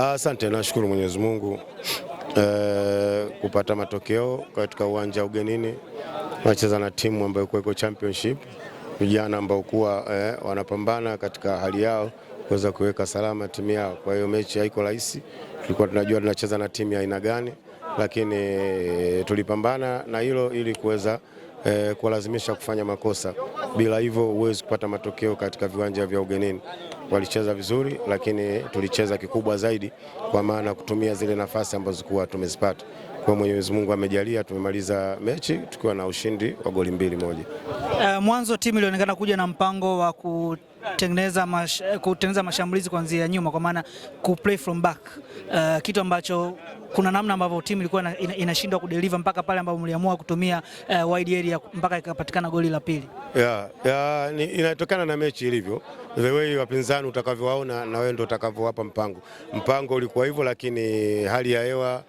Asante, nashukuru Mwenyezi Mungu kupata matokeo katika uwanja ugenini. Tunacheza na timu ambayo iko championship, vijana ambao kuwa wanapambana katika hali yao kuweza kuweka salama timu yao. Kwa hiyo mechi haiko rahisi, tulikuwa tunajua tunacheza na timu ya aina gani, lakini tulipambana na hilo ili kuweza kuwalazimisha kufanya makosa. Bila hivyo huwezi kupata matokeo katika viwanja vya ugenini. Walicheza vizuri, lakini tulicheza kikubwa zaidi kwa maana kutumia zile nafasi ambazo kuwa tumezipata. Kwa Mwenyezi Mungu amejalia tumemaliza mechi tukiwa na ushindi wa goli 2-1. Mwanzo timu ilionekana kuja na mpango wa kutengeneza mashambulizi kuanzia nyuma, kwa maana play from back, kitu ambacho kuna namna ambavyo timu ilikuwa inashindwa kudeliver mpaka pale ambapo mliamua kutumia wide area mpaka ikapatikana goli la pili. Inatokana na mechi ilivyo, the way wapinzani utakavyowaona na wewe ndio utakavyowapa mpango. Mpango ulikuwa hivyo, lakini hali ya hewa,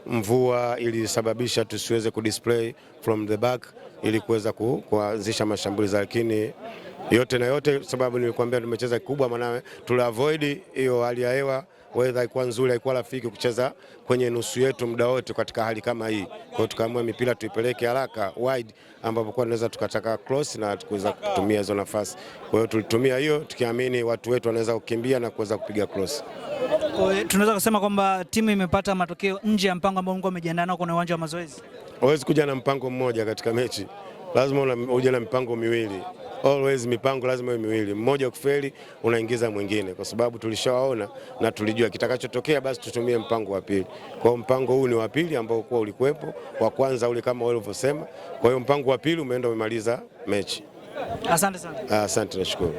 mvua ilisababisha tusiweze kudisplay from the back ili kuweza kuanzisha mashambulizi, lakini yote na yote sababu nilikwambia tumecheza kikubwa, maana tuli avoid hiyo hali ya hewa. Weather haikuwa nzuri, haikuwa rafiki kucheza kwenye nusu yetu muda wote katika hali kama hii. Kwa hiyo tukaamua mipira tuipeleke haraka wide ambapo kwa tunaweza tukataka cross na kuweza kutumia hizo nafasi. Kwa hiyo tulitumia hiyo tukiamini watu wetu wanaweza kukimbia na kuweza kupiga cross. Kwa hiyo tunaweza kusema kwamba timu imepata matokeo nje ya mpango ambao mlikuwa mmejiandaa nao kwenye uwanja wa mazoezi. Huwezi kuja na mpango mmoja katika mechi. Lazima uje na mipango miwili. Always mipango lazima iwe miwili. Mmoja ukifeli unaingiza mwingine, kwa sababu tulishawaona na tulijua kitakachotokea, basi tutumie mpango wa pili. Kwa hiyo mpango huu ni wa pili ambao kwa ulikuwepo, wa kwanza ule kama walivyosema. Kwa hiyo mpango wa pili umeenda umemaliza mechi. Asante sana. Asante, nashukuru.